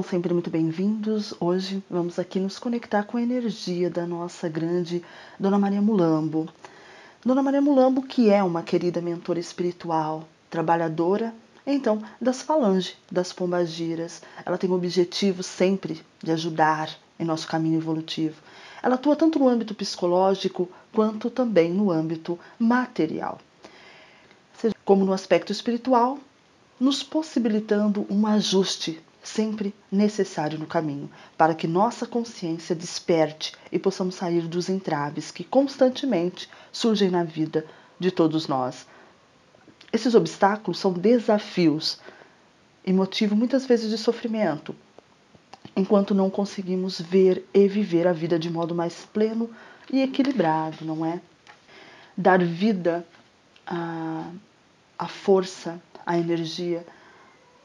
Sejam sempre muito bem-vindos. Hoje vamos aqui nos conectar com a energia da nossa grande Dona Maria Mulambo. Dona Maria Mulambo, que é uma querida mentora espiritual, trabalhadora, então, das falanges, das pombagiras. Ela tem o objetivo sempre de ajudar em nosso caminho evolutivo. Ela atua tanto no âmbito psicológico quanto também no âmbito material, como no aspecto espiritual, nos possibilitando um ajuste sempre necessário no caminho, para que nossa consciência desperte e possamos sair dos entraves que constantemente surgem na vida de todos nós. Esses obstáculos são desafios e motivo muitas vezes de sofrimento, enquanto não conseguimos ver e viver a vida de modo mais pleno e equilibrado, não é? Dar vida à força, à energia.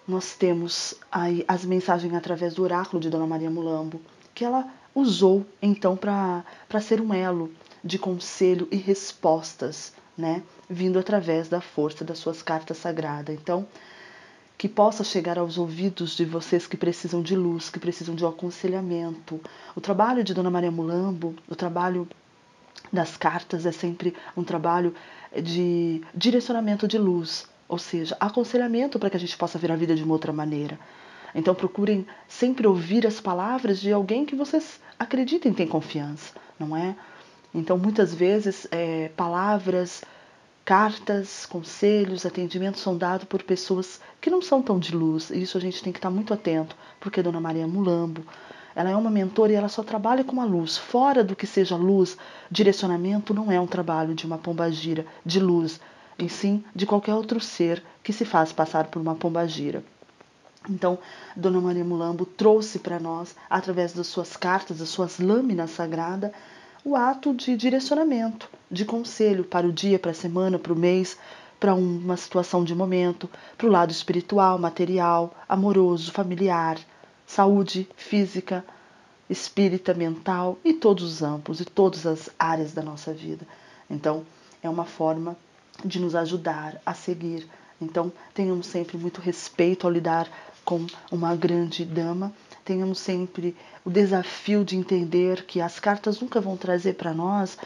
Nós temos aí as mensagens através do oráculo de Dona Maria Mulambo, que ela usou então para ser um elo de conselho e respostas, né, vindo através da força das suas cartas sagradas. Então, que possa chegar aos ouvidos de vocês que precisam de luz, que precisam de um aconselhamento. O trabalho de Dona Maria Mulambo, o trabalho das cartas é sempre um trabalho de direcionamento de luz, ou seja, aconselhamento para que a gente possa ver a vida de uma outra maneira. Então procurem sempre ouvir as palavras de alguém que vocês acreditem e têm confiança, não é? Então muitas vezes palavras, cartas, conselhos, atendimentos são dados por pessoas que não são tão de luz. E isso a gente tem que estar muito atento, porque Dona Maria Mulambo, ela é uma mentora e ela só trabalha com a luz. Fora do que seja luz, direcionamento não é um trabalho de uma pombagira de luz, e sim de qualquer outro ser que se faz passar por uma pombagira. Então, Dona Maria Mulambo trouxe para nós, através das suas cartas, das suas lâminas sagradas, o ato de direcionamento, de conselho para o dia, para a semana, para o mês, para uma situação de momento, para o lado espiritual, material, amoroso, familiar, saúde física, espírita, mental e todos os amplos e todas as áreas da nossa vida. Então, é uma forma de nos ajudar a seguir. Então, tenhamos sempre muito respeito ao lidar com uma grande dama. Tenhamos sempre o desafio de entender que as cartas nunca vão trazer para nós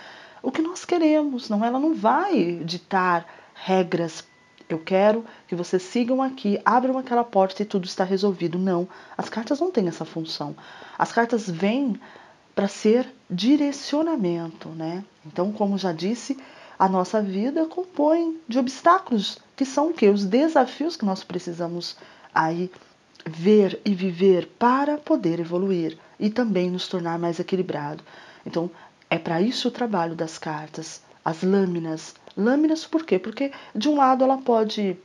o que nós queremos. Não, ela não vai ditar regras. Eu quero que vocês sigam aqui, abram aquela porta e tudo está resolvido. Não, as cartas não têm essa função. As cartas vêm para ser direcionamento, né? Então, como já disse, a nossa vida compõe de obstáculos, que são o quê? Os desafios que nós precisamos aí ver e viver para poder evoluir e também nos tornar mais equilibrado. Então, é para isso o trabalho das cartas, as lâminas. Lâminas por quê? Porque de um lado ela pode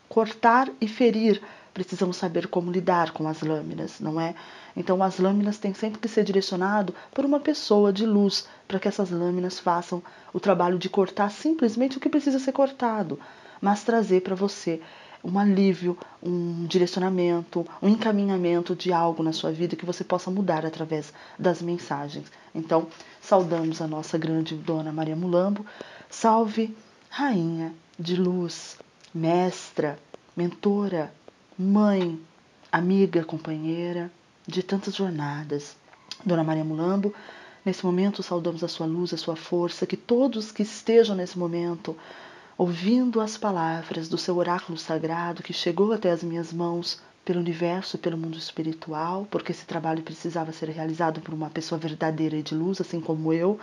cortar e ferir. Precisamos saber como lidar com as lâminas, não é? Então as lâminas têm sempre que ser direcionado por uma pessoa de luz, para que essas lâminas façam o trabalho de cortar simplesmente o que precisa ser cortado, mas trazer para você um alívio, um direcionamento, um encaminhamento de algo na sua vida que você possa mudar através das mensagens. Então, saudamos a nossa grande Dona Maria Mulambo. Salve, Rainha de Luz, mestra, mentora, mãe, amiga, companheira de tantas jornadas. Dona Maria Mulambo, nesse momento saudamos a sua luz, a sua força, que todos que estejam nesse momento ouvindo as palavras do seu oráculo sagrado que chegou até as minhas mãos pelo universo, pelo mundo espiritual, porque esse trabalho precisava ser realizado por uma pessoa verdadeira e de luz, assim como eu,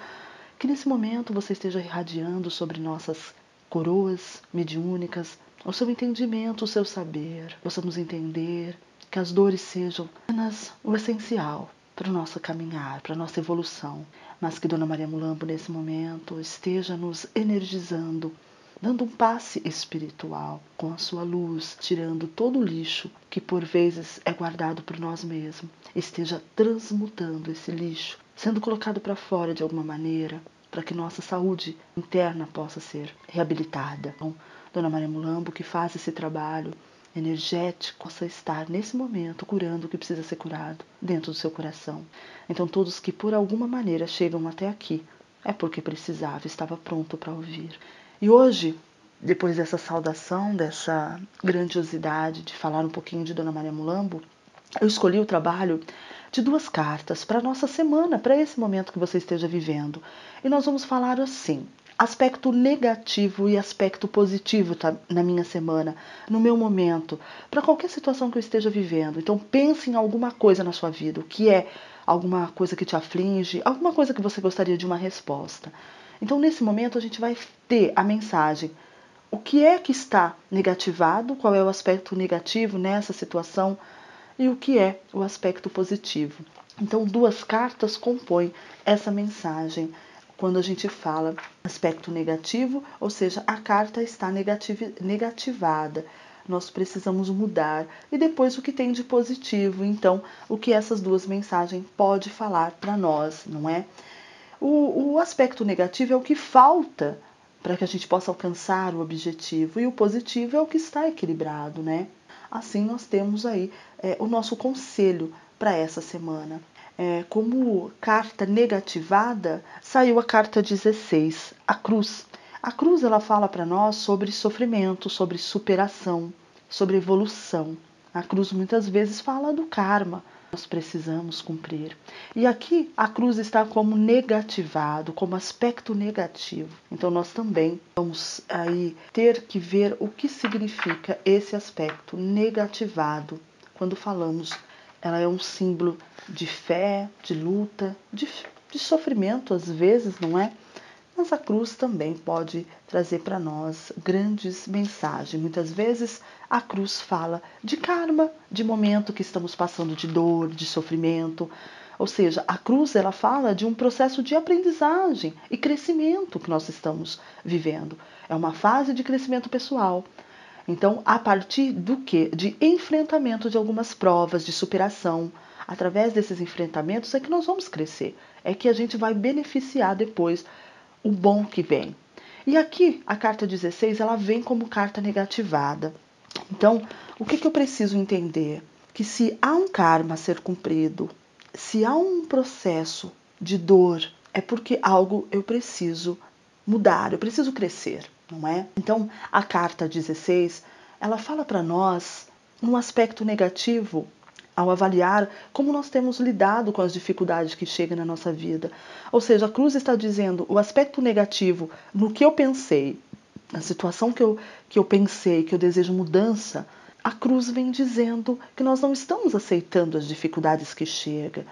que nesse momento você esteja irradiando sobre nossas coroas mediúnicas o seu entendimento, o seu saber. Possamos entender que as dores sejam apenas o essencial para o nosso caminhar, para a nossa evolução, mas que Dona Maria Mulambo nesse momento esteja nos energizando, dando um passe espiritual com a sua luz, tirando todo o lixo que por vezes é guardado por nós mesmos, esteja transmutando esse lixo, sendo colocado para fora de alguma maneira, para que nossa saúde interna possa ser reabilitada. Então, Dona Maria Mulambo, que faz esse trabalho energético, possa estar nesse momento curando o que precisa ser curado dentro do seu coração. Então, todos que por alguma maneira chegam até aqui, é porque precisava, estava pronto para ouvir. E hoje, depois dessa saudação, dessa grandiosidade de falar um pouquinho de Dona Maria Mulambo, eu escolhi o trabalho de 2 cartas para a nossa semana, para esse momento que você esteja vivendo. E nós vamos falar assim: aspecto negativo e aspecto positivo tá, na minha semana, no meu momento, para qualquer situação que eu esteja vivendo. Então pense em alguma coisa na sua vida, o que é alguma coisa que te aflige, alguma coisa que você gostaria de uma resposta. Então nesse momento a gente vai ter a mensagem: o que é que está negativado, qual é o aspecto negativo nessa situação e o que é o aspecto positivo. Então, 2 cartas compõem essa mensagem. Quando a gente fala aspecto negativo, ou seja, a carta está negativada. Nós precisamos mudar. E depois o que tem de positivo. Então, o que essas 2 mensagens podem falar para nós, não é? O aspecto negativo é o que falta para que a gente possa alcançar o objetivo. E o positivo é o que está equilibrado, né? Assim nós temos aí o nosso conselho para essa semana. Como carta negativada, saiu a carta 16, a cruz. A cruz ela fala para nós sobre sofrimento, sobre superação, sobre evolução. A cruz muitas vezes fala do karma. Nós precisamos cumprir. E aqui a cruz está como negativado, como aspecto negativo. Então nós também vamos aí ter que ver o que significa esse aspecto negativado. Quando falamos, ela é um símbolo de fé, de luta, de sofrimento às vezes, não é? Mas a cruz também pode trazer para nós grandes mensagens. Muitas vezes a cruz fala de karma, de momento que estamos passando de dor, de sofrimento. Ou seja, a cruz ela fala de um processo de aprendizagem e crescimento que nós estamos vivendo. É uma fase de crescimento pessoal. Então, a partir do quê? De enfrentamento de algumas provas, de superação. Através desses enfrentamentos é que nós vamos crescer. É que a gente vai beneficiar depois o bom que vem. E aqui, a carta 16, ela vem como carta negativada. Então, o que eu preciso entender? Que se há um karma a ser cumprido, se há um processo de dor, é porque algo eu preciso mudar, eu preciso crescer, não é? Então, a carta 16, ela fala para nós um aspecto negativo ao avaliar como nós temos lidado com as dificuldades que chegam na nossa vida. Ou seja, a cruz está dizendo o aspecto negativo no que eu pensei, na situação que eu pensei, que eu desejo mudança. A cruz vem dizendo que nós não estamos aceitando as dificuldades que chegam.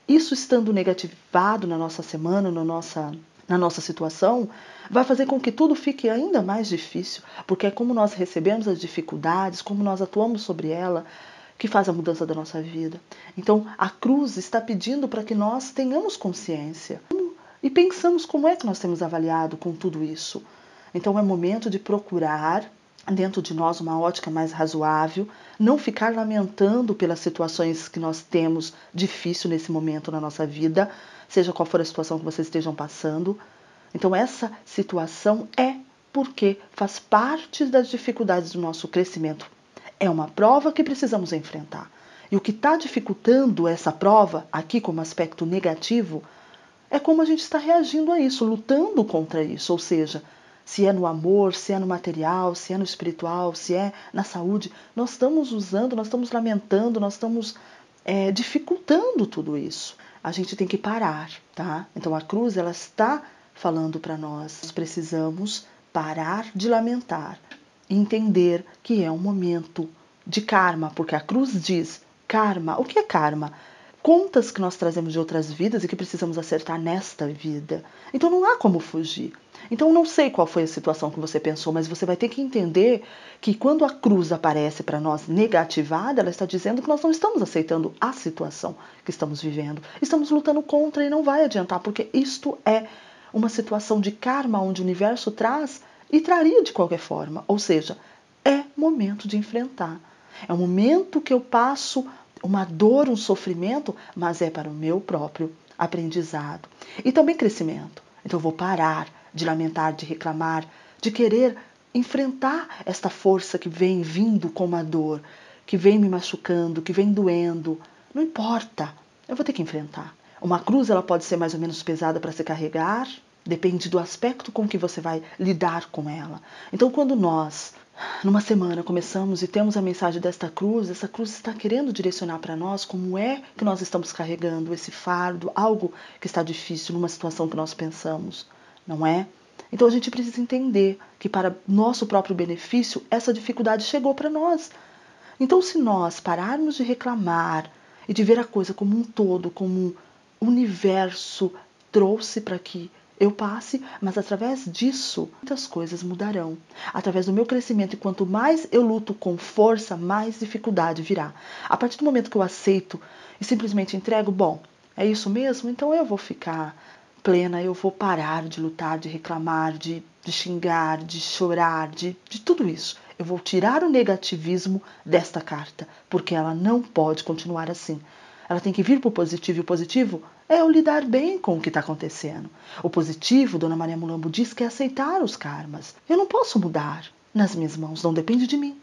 Isso estando negativado na nossa semana, na nossa situação, vai fazer com que tudo fique ainda mais difícil, porque é como nós recebemos as dificuldades, como nós atuamos sobre ela, que faz a mudança da nossa vida. Então, a cruz está pedindo para que nós tenhamos consciência e pensamos como é que nós temos avaliado com tudo isso. Então, é momento de procurar dentro de nós uma ótica mais razoável, não ficar lamentando pelas situações que nós temos difícil nesse momento na nossa vida, seja qual for a situação que vocês estejam passando. Então, essa situação é porque faz parte das dificuldades do nosso crescimento. É uma prova que precisamos enfrentar. E o que está dificultando essa prova, aqui como aspecto negativo, é como a gente está reagindo a isso, lutando contra isso. Ou seja, se é no amor, se é no material, se é no espiritual, se é na saúde, nós estamos usando, nós estamos lamentando, nós estamos dificultando tudo isso. A gente tem que parar, tá? Então a cruz, ela está falando para nós. Nós precisamos parar de lamentar e entender que é um momento de karma, porque a cruz diz karma. O que é karma? Contas que nós trazemos de outras vidas e que precisamos acertar nesta vida. Então não há como fugir. Então não sei qual foi a situação que você pensou, mas você vai ter que entender que quando a cruz aparece para nós negativada, ela está dizendo que nós não estamos aceitando a situação que estamos vivendo. Estamos lutando contra e não vai adiantar, porque isto é uma situação de karma onde o universo traz e traria de qualquer forma. Ou seja, é momento de enfrentar. É um momento que eu passo uma dor, um sofrimento, mas é para o meu próprio aprendizado. E também crescimento. Então eu vou parar de lamentar, de reclamar, de querer enfrentar esta força que vem vindo com uma dor, que vem me machucando, que vem doendo. Não importa, eu vou ter que enfrentar. Uma cruz ela pode ser mais ou menos pesada para se carregar, depende do aspecto com que você vai lidar com ela. Então, quando nós numa semana começamos e temos a mensagem desta cruz, essa cruz está querendo direcionar para nós como é que nós estamos carregando esse fardo, algo que está difícil numa situação que nós pensamos, não é? Então a gente precisa entender que para nosso próprio benefício, essa dificuldade chegou para nós. Então se nós pararmos de reclamar e de ver a coisa como um todo, como um universo trouxe para que eu passe, mas através disso muitas coisas mudarão. Através do meu crescimento, e quanto mais eu luto com força, mais dificuldade virá. A partir do momento que eu aceito e simplesmente entrego, bom, é isso mesmo? Então eu vou ficar plena, eu vou parar de lutar, de reclamar, de xingar, de chorar, de tudo isso. Eu vou tirar o negativismo desta carta, porque ela não pode continuar assim. Ela tem que vir para o positivo, e o positivo é eu lidar bem com o que está acontecendo. O positivo, Dona Maria Mulambo diz que é aceitar os karmas. Eu não posso mudar nas minhas mãos, não depende de mim.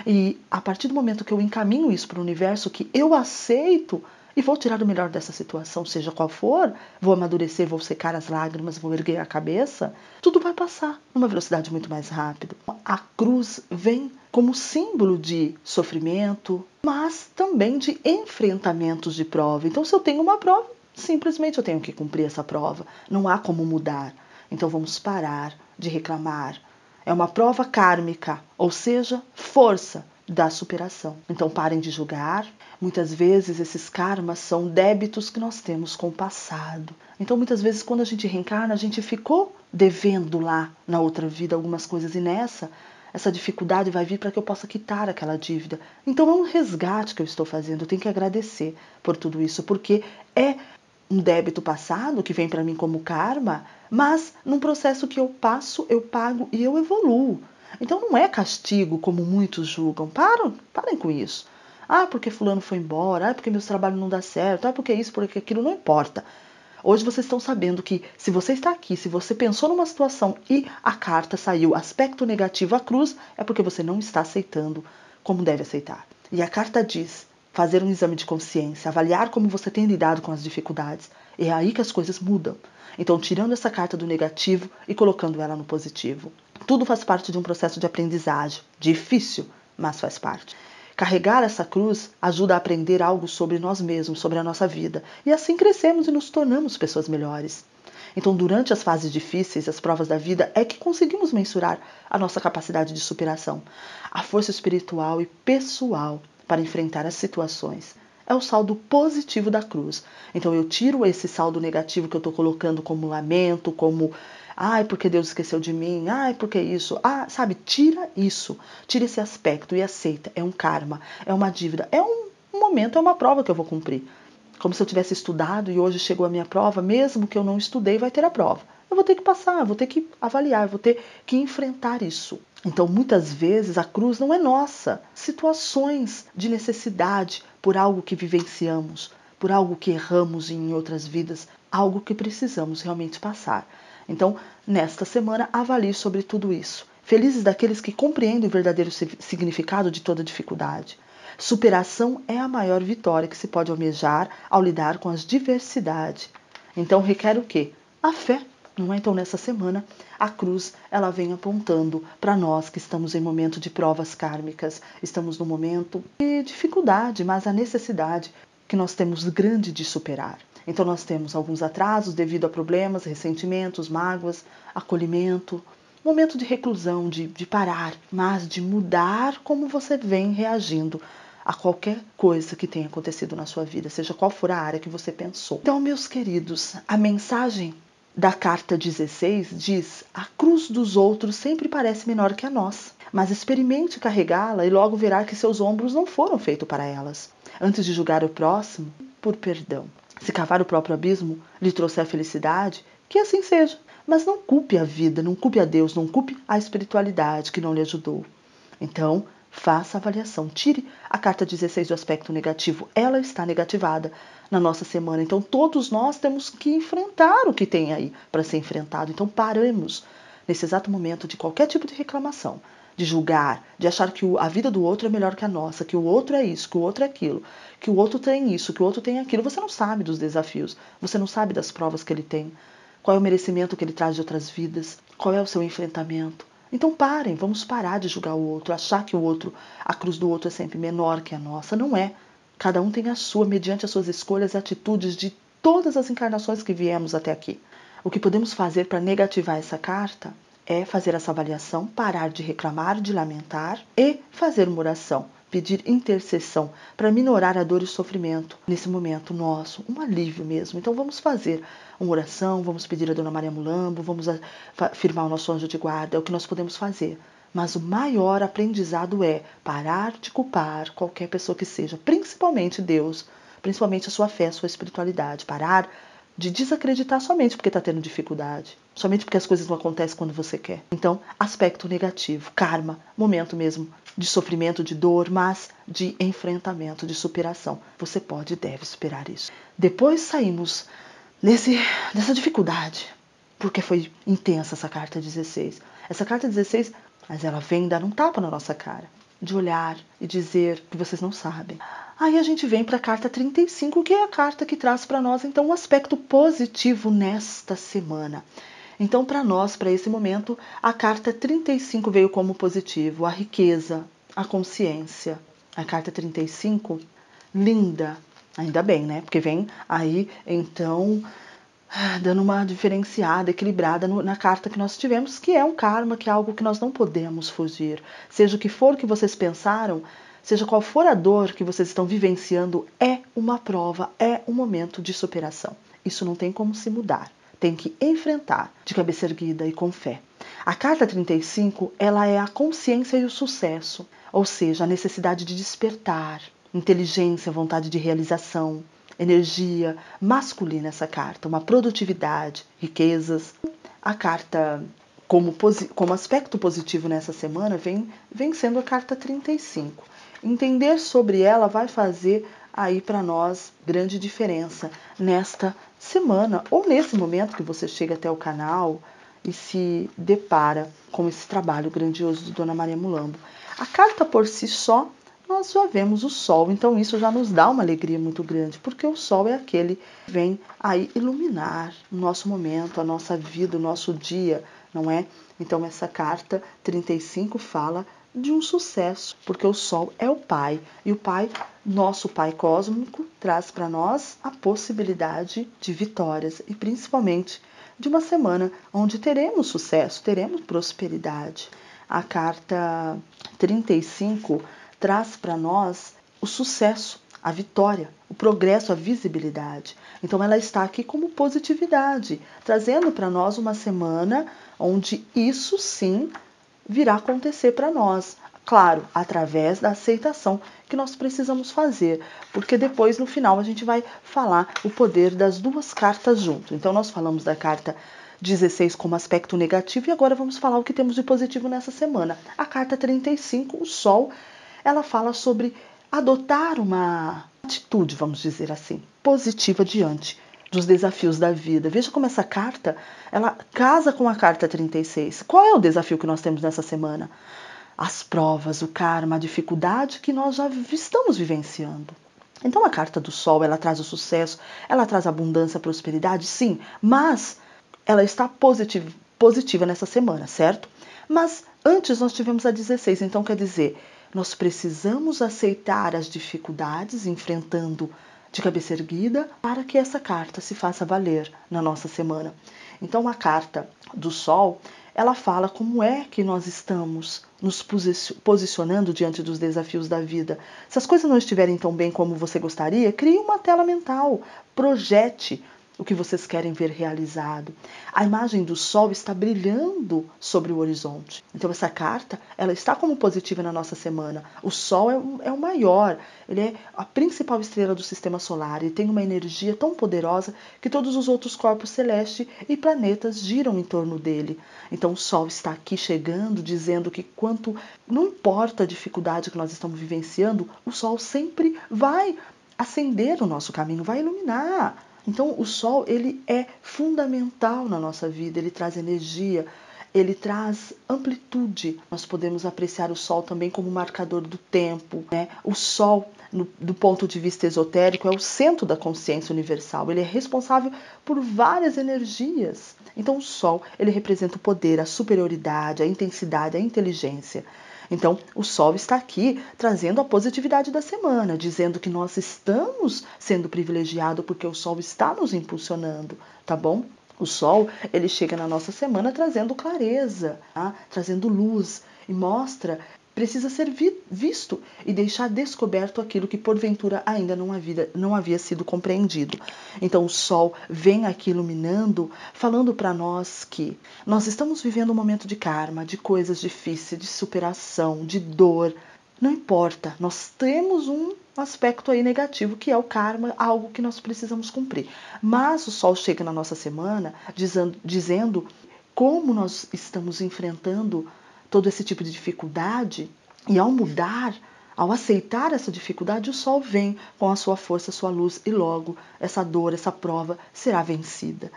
E a partir do momento que eu encaminho isso para o universo, que eu aceito e vou tirar o melhor dessa situação, seja qual for, vou amadurecer, vou secar as lágrimas, vou erguer a cabeça, tudo vai passar numa velocidade muito mais rápida. A cruz vem como símbolo de sofrimento, mas também de enfrentamentos de prova. Então, se eu tenho uma prova, simplesmente eu tenho que cumprir essa prova. Não há como mudar. Então, vamos parar de reclamar. É uma prova kármica, ou seja, força da superação. Então parem de julgar. Muitas vezes esses karmas são débitos que nós temos com o passado. Então muitas vezes quando a gente reencarna, a gente ficou devendo lá na outra vida algumas coisas e nessa, essa dificuldade vai vir para que eu possa quitar aquela dívida. Então é um resgate que eu estou fazendo. Eu tenho que agradecer por tudo isso, porque é um débito passado que vem para mim como karma, mas num processo que eu passo, eu pago e eu evoluo. Então não é castigo como muitos julgam. Parem com isso. Ah, porque fulano foi embora, ah, porque meu trabalho não dá certo, ah, porque isso, porque aquilo, não importa. Hoje vocês estão sabendo que se você está aqui, se você pensou numa situação e a carta saiu aspecto negativo à cruz, é porque você não está aceitando como deve aceitar. E a carta diz: fazer um exame de consciência, avaliar como você tem lidado com as dificuldades. É aí que as coisas mudam. Então, tirando essa carta do negativo e colocando ela no positivo. Tudo faz parte de um processo de aprendizagem. Difícil, mas faz parte. Carregar essa cruz ajuda a aprender algo sobre nós mesmos, sobre a nossa vida. E assim crescemos e nos tornamos pessoas melhores. Então, durante as fases difíceis, as provas da vida, é que conseguimos mensurar a nossa capacidade de superação, a força espiritual e pessoal para enfrentar as situações. É o saldo positivo da cruz. Então eu tiro esse saldo negativo que eu estou colocando como lamento, como ai, porque Deus esqueceu de mim, ai, porque isso, ah, sabe, tira isso, tira esse aspecto e aceita. É um karma, é uma dívida, é um momento, é uma prova que eu vou cumprir. Como se eu tivesse estudado e hoje chegou a minha prova, mesmo que eu não estudei, vai ter a prova. Eu vou ter que passar, eu vou ter que avaliar, eu vou ter que enfrentar isso. Então, muitas vezes, a cruz não é nossa. Situações de necessidade por algo que vivenciamos, por algo que erramos em outras vidas, algo que precisamos realmente passar. Então, nesta semana, avalie sobre tudo isso. Felizes daqueles que compreendem o verdadeiro significado de toda dificuldade. Superação é a maior vitória que se pode almejar ao lidar com as diversidades. Então requer o quê? A fé. Não é? Então nessa semana a cruz ela vem apontando para nós que estamos em momento de provas kármicas, estamos no momento de dificuldade, mas a necessidade que nós temos grande de superar. Então nós temos alguns atrasos devido a problemas, ressentimentos, mágoas, acolhimento, momento de reclusão, de parar, mas de mudar como você vem reagindo a qualquer coisa que tenha acontecido na sua vida, seja qual for a área que você pensou. Então, meus queridos, a mensagem da carta 16 diz: a cruz dos outros sempre parece menor que a nossa, mas experimente carregá-la e logo verá que seus ombros não foram feitos para elas. Antes de julgar o próximo, por perdão. Se cavar o próprio abismo lhe trouxer a felicidade, que assim seja. Mas não culpe a vida, não culpe a Deus, não culpe a espiritualidade que não lhe ajudou. Então, faça a avaliação. Tire a carta 16 do aspecto negativo. Ela está negativada na nossa semana. Então, todos nós temos que enfrentar o que tem aí para ser enfrentado. Então, paramos nesse exato momento de qualquer tipo de reclamação, de julgar, de achar que a vida do outro é melhor que a nossa, que o outro é isso, que o outro é aquilo, que o outro tem isso, que o outro tem aquilo. Você não sabe dos desafios, você não sabe das provas que ele tem, qual é o merecimento que ele traz de outras vidas, qual é o seu enfrentamento. Então parem, vamos parar de julgar o outro, achar que a cruz do outro é sempre menor que a nossa. Não é. Cada um tem a sua, mediante as suas escolhas e atitudes de todas as encarnações que viemos até aqui. O que podemos fazer para negativar essa carta é fazer essa avaliação, parar de reclamar, de lamentar e fazer uma oração, pedir intercessão para minorar a dor e o sofrimento nesse momento nosso, um alívio mesmo. Então vamos fazer uma oração, vamos pedir a Dona Maria Mulambo, vamos firmar o nosso anjo de guarda, é o que nós podemos fazer. Mas o maior aprendizado é parar de culpar qualquer pessoa que seja, principalmente Deus, principalmente a sua fé, a sua espiritualidade. Parar de desacreditar somente porque está tendo dificuldade, somente porque as coisas não acontecem quando você quer. Então, aspecto negativo, karma, momento mesmo de sofrimento, de dor, mas de enfrentamento, de superação. Você pode e deve superar isso. Depois saímos dessa dificuldade, porque foi intensa essa carta 16. Essa carta 16, mas ela vem dar um tapa na nossa cara, de olhar e dizer que vocês não sabem. Aí a gente vem para a carta 35, que é a carta que traz para nós, então, um aspecto positivo nesta semana. Então, para nós, para esse momento, a carta 35 veio como positivo, a riqueza, a consciência. A carta 35, linda, ainda bem, né? Porque vem aí, então, dando uma diferenciada, equilibrada na carta que nós tivemos, que é um karma, que é algo que nós não podemos fugir. Seja o que for que vocês pensaram, seja qual for a dor que vocês estão vivenciando, é uma prova, é um momento de superação. Isso não tem como se mudar. Tem que enfrentar de cabeça erguida e com fé. A carta 35, ela é a consciência e o sucesso, ou seja, a necessidade de despertar, inteligência, vontade de realização, energia masculina essa carta, uma produtividade, riquezas. A carta como aspecto positivo nessa semana vem sendo a carta 35. Entender sobre ela vai fazer aí para nós grande diferença nesta semana ou nesse momento que você chega até o canal e se depara com esse trabalho grandioso de Dona Maria Mulambo. A carta por si só, nós já vemos o sol, então isso já nos dá uma alegria muito grande, porque o sol é aquele que vem aí iluminar o nosso momento, a nossa vida, o nosso dia, não é? Então essa carta 35 fala de um sucesso, porque o sol é o Pai, e o Pai, nosso Pai cósmico, traz para nós a possibilidade de vitórias, e principalmente de uma semana onde teremos sucesso, teremos prosperidade. A carta 35 traz para nós o sucesso, a vitória, o progresso, a visibilidade. Então ela está aqui como positividade, trazendo para nós uma semana onde isso sim virá acontecer para nós. Claro, através da aceitação que nós precisamos fazer, porque depois no final a gente vai falar o poder das duas cartas junto. Então nós falamos da carta 16 como aspecto negativo e agora vamos falar o que temos de positivo nessa semana. A carta 35, o Sol, ela fala sobre adotar uma atitude, vamos dizer assim, positiva diante dos desafios da vida. Veja como essa carta, ela casa com a carta 36. Qual é o desafio que nós temos nessa semana? As provas, o karma, a dificuldade que nós já estamos vivenciando. Então a carta do Sol, ela traz o sucesso, ela traz abundância, prosperidade, sim, mas ela está positiva nessa semana, certo? Mas antes nós tivemos a 16, então quer dizer, nós precisamos aceitar as dificuldades, enfrentando de cabeça erguida, para que essa carta se faça valer na nossa semana. Então a carta do Sol, ela fala como é que nós estamos nos posicionando diante dos desafios da vida. Se as coisas não estiverem tão bem como você gostaria, crie uma tela mental, projete o que vocês querem ver realizado. A imagem do Sol está brilhando sobre o horizonte. Então essa carta, ela está como positiva na nossa semana. O Sol é o maior, ele é a principal estrela do sistema solar e tem uma energia tão poderosa que todos os outros corpos celestes e planetas giram em torno dele. Então o Sol está aqui chegando, dizendo que não importa a dificuldade que nós estamos vivenciando, o Sol sempre vai acender o nosso caminho, vai iluminar. Então, o Sol, ele é fundamental na nossa vida, ele traz energia, ele traz amplitude. Nós podemos apreciar o Sol também como marcador do tempo, né? O Sol, do ponto de vista esotérico, é o centro da consciência universal. Ele é responsável por várias energias. Então o Sol, ele representa o poder, a superioridade, a intensidade, a inteligência. Então, o Sol está aqui trazendo a positividade da semana, dizendo que nós estamos sendo privilegiados porque o Sol está nos impulsionando, tá bom? O Sol, ele chega na nossa semana trazendo clareza, tá? Trazendo luz e mostra, precisa ser visto e deixar descoberto aquilo que porventura ainda não havia sido compreendido. Então o Sol vem aqui iluminando, falando para nós que nós estamos vivendo um momento de karma, de coisas difíceis, de superação, de dor. Não importa, nós temos um aspecto aí negativo, que é o karma, algo que nós precisamos cumprir. Mas o Sol chega na nossa semana dizendo como nós estamos enfrentando todo esse tipo de dificuldade, e ao mudar, ao aceitar essa dificuldade, o Sol vem com a sua força, a sua luz, e logo essa dor, essa prova será vencida.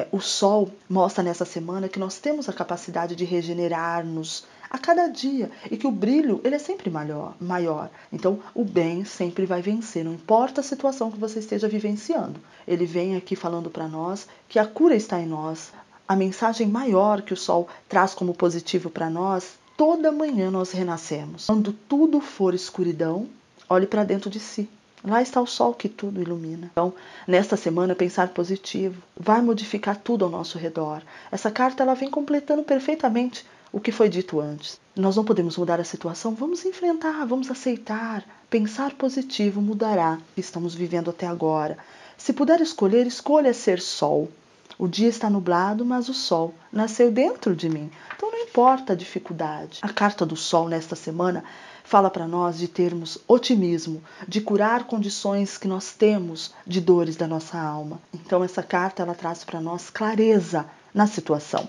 O Sol mostra nessa semana que nós temos a capacidade de regenerar-nos a cada dia e que o brilho ele é sempre maior. Então, o bem sempre vai vencer, não importa a situação que você esteja vivenciando. Ele vem aqui falando para nós que a cura está em nós. A mensagem maior que o Sol traz como positivo para nós: toda manhã nós renascemos. Quando tudo for escuridão, olhe para dentro de si. Lá está o Sol que tudo ilumina. Então, nesta semana, pensar positivo vai modificar tudo ao nosso redor. Essa carta ela vem completando perfeitamente o que foi dito antes. Nós não podemos mudar a situação, vamos enfrentar, vamos aceitar. Pensar positivo mudará o que estamos vivendo até agora. Se puder escolher, escolha ser Sol. O dia está nublado, mas o Sol nasceu dentro de mim. Então não importa a dificuldade. A carta do Sol nesta semana fala para nós de termos otimismo, de curar condições que nós temos de dores da nossa alma. Então essa carta ela traz para nós clareza na situação.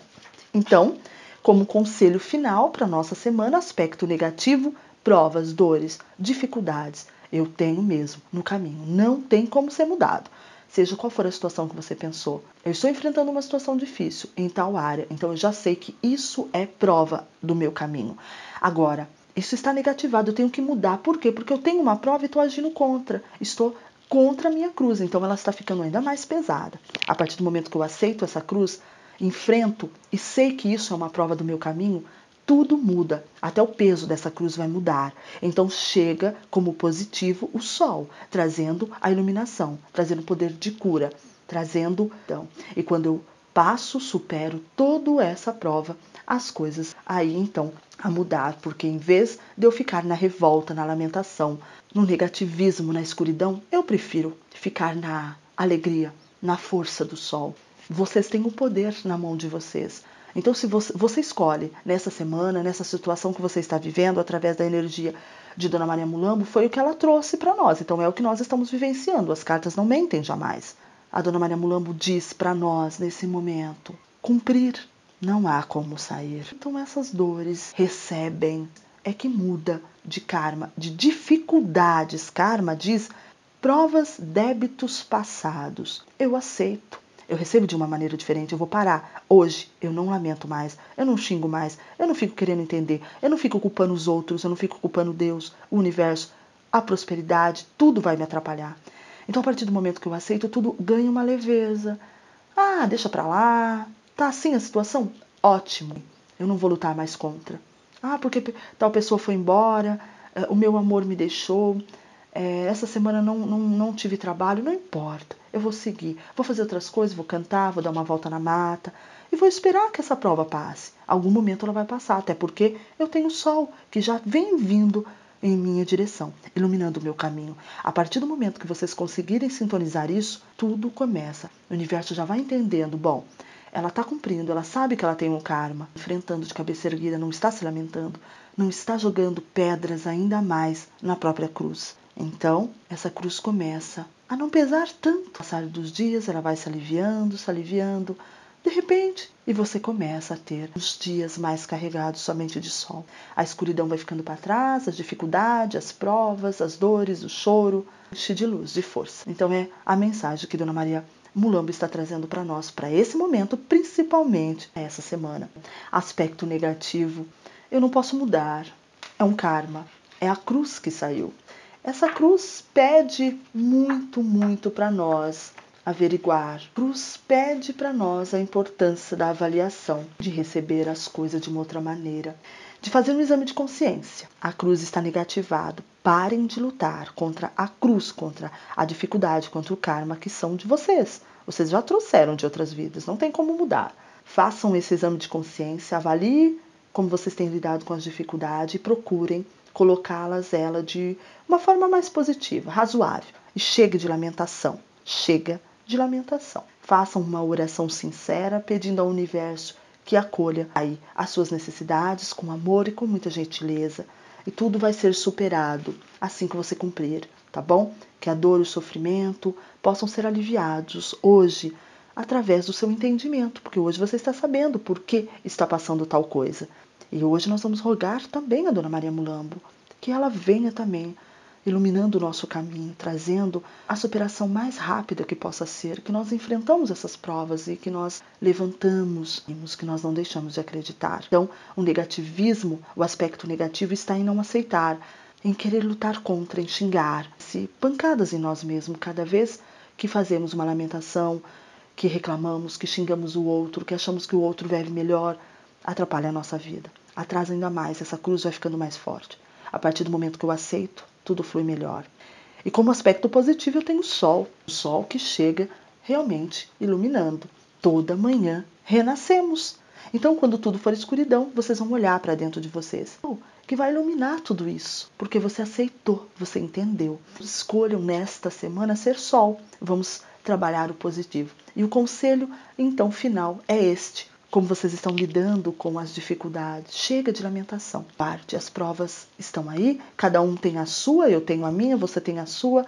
Então, como conselho final para nossa semana, aspecto negativo, provas, dores, dificuldades. Eu tenho mesmo no caminho. Não tem como ser mudado. Seja qual for a situação que você pensou. Eu estou enfrentando uma situação difícil em tal área, então eu já sei que isso é prova do meu caminho. Agora, isso está negativado, eu tenho que mudar. Por quê? Porque eu tenho uma prova e estou agindo contra. Estou contra a minha cruz, então ela está ficando ainda mais pesada. A partir do momento que eu aceito essa cruz, enfrento e sei que isso é uma prova do meu caminho, tudo muda, até o peso dessa cruz vai mudar. Então chega como positivo o Sol, trazendo a iluminação, trazendo o poder de cura, trazendo... Então, e quando eu passo, supero toda essa prova, as coisas aí então a mudar, porque em vez de eu ficar na revolta, na lamentação, no negativismo, na escuridão, eu prefiro ficar na alegria, na força do Sol. Vocês têm o poder na mão de vocês. Então, se você escolhe nessa semana, nessa situação que você está vivendo, através da energia de Dona Maria Mulambo, foi o que ela trouxe para nós. Então, é o que nós estamos vivenciando. As cartas não mentem jamais. A Dona Maria Mulambo diz para nós, nesse momento, cumprir, não há como sair. Então, essas dores recebem, é que muda de karma, de dificuldades. Karma diz provas, débitos passados. Eu aceito. Eu recebo de uma maneira diferente, eu vou parar. Hoje, eu não lamento mais, eu não xingo mais, eu não fico querendo entender, eu não fico culpando os outros, eu não fico culpando Deus, o universo, a prosperidade, tudo vai me atrapalhar. Então, a partir do momento que eu aceito, tudo ganha uma leveza. Ah, deixa pra lá. Tá assim a situação? Ótimo. Eu não vou lutar mais contra. Ah, porque tal pessoa foi embora, o meu amor me deixou, essa semana não tive trabalho, não importa. Eu vou seguir, vou fazer outras coisas, vou cantar, vou dar uma volta na mata e vou esperar que essa prova passe. Algum momento ela vai passar, até porque eu tenho o Sol que já vem vindo em minha direção, iluminando o meu caminho. A partir do momento que vocês conseguirem sintonizar isso, tudo começa. O universo já vai entendendo, bom, ela está cumprindo, ela sabe que ela tem um karma, enfrentando de cabeça erguida, não está se lamentando, não está jogando pedras ainda mais na própria cruz. Então, essa cruz começa a não pesar tanto. Passar dos dias, ela vai se aliviando, de repente, e você começa a ter os dias mais carregados somente de sol. A escuridão vai ficando para trás, as dificuldades, as provas, as dores, o choro, enche de luz, de força. Então é a mensagem que Dona Maria Mulambo está trazendo para nós, para esse momento, principalmente essa semana. Aspecto negativo, eu não posso mudar, é um karma, é a cruz que saiu. Essa cruz pede muito, muito para nós averiguar. Cruz pede para nós a importância da avaliação, de receber as coisas de uma outra maneira, de fazer um exame de consciência. A cruz está negativado. Parem de lutar contra a cruz, contra a dificuldade, contra o karma que são de vocês. Vocês já trouxeram de outras vidas, não tem como mudar. Façam esse exame de consciência, avaliem como vocês têm lidado com as dificuldades e procurem colocá-las de uma forma mais positiva, razoável. E chegue de lamentação. Chega de lamentação. Façam uma oração sincera, pedindo ao universo que acolha aí as suas necessidades com amor e com muita gentileza. E tudo vai ser superado assim que você cumprir, tá bom? Que a dor e o sofrimento possam ser aliviados hoje através do seu entendimento, porque hoje você está sabendo por que está passando tal coisa. E hoje nós vamos rogar também a Dona Maria Mulambo, que ela venha também iluminando o nosso caminho, trazendo a superação mais rápida que possa ser, que nós enfrentamos essas provas e que nós levantamos, que nós não deixamos de acreditar. Então, o negativismo, o aspecto negativo está em não aceitar, em querer lutar contra, em xingar, se pancadas em nós mesmos cada vez que fazemos uma lamentação, que reclamamos, que xingamos o outro, que achamos que o outro vive melhor, atrapalha a nossa vida. Atrasa ainda mais, essa cruz vai ficando mais forte. A partir do momento que eu aceito, tudo flui melhor. E como aspecto positivo eu tenho o sol que chega realmente iluminando. Toda manhã renascemos. Então, quando tudo for escuridão, vocês vão olhar para dentro de vocês, que vai iluminar tudo isso, porque você aceitou, você entendeu. Escolham nesta semana ser sol. Vamos trabalhar o positivo. E o conselho, então, final é este. Como vocês estão lidando com as dificuldades. Chega de lamentação. As provas estão aí, cada um tem a sua, eu tenho a minha, você tem a sua.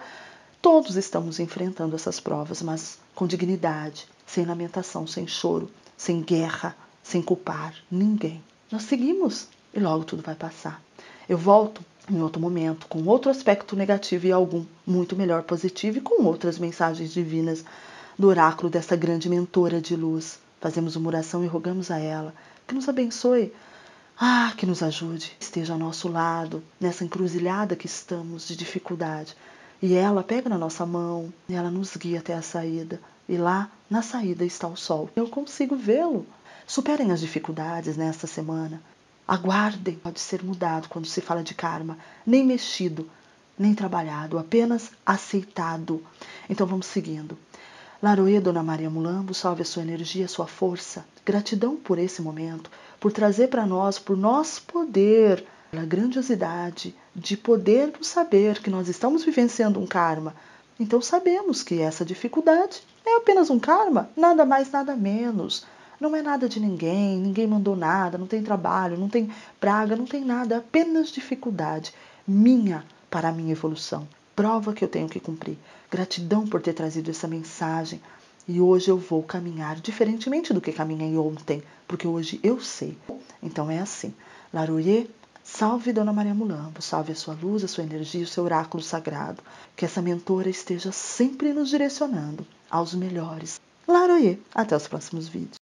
Todos estamos enfrentando essas provas, mas com dignidade, sem lamentação, sem choro, sem guerra, sem culpar ninguém. Nós seguimos e logo tudo vai passar. Eu volto em outro momento, com outro aspecto negativo e algum muito melhor positivo e com outras mensagens divinas do oráculo dessa grande mentora de luz. Fazemos uma oração e rogamos a ela que nos abençoe, que nos ajude, esteja ao nosso lado, nessa encruzilhada que estamos de dificuldade. E ela pega na nossa mão e ela nos guia até a saída. E lá, na saída, está o sol. Eu consigo vê-lo. Superem as dificuldades nesta semana. Aguardem. Pode ser mudado quando se fala de karma. Nem mexido, nem trabalhado, apenas aceitado. Então vamos seguindo. Laroê, Dona Maria Mulambo, salve a sua energia, a sua força. Gratidão por esse momento, por trazer para nós, por nosso poder, a grandiosidade de podermos saber que nós estamos vivenciando um karma. Então sabemos que essa dificuldade é apenas um karma, nada mais, nada menos. Não é nada de ninguém, ninguém mandou nada, não tem trabalho, não tem praga, não tem nada, é apenas dificuldade minha para a minha evolução. Prova que eu tenho que cumprir. Gratidão por ter trazido essa mensagem. E hoje eu vou caminhar diferentemente do que caminhei ontem, porque hoje eu sei. Então é assim. Laroye, salve Dona Maria Mulambo, salve a sua luz, a sua energia, o seu oráculo sagrado. Que essa mentora esteja sempre nos direcionando aos melhores. Laroye, até os próximos vídeos.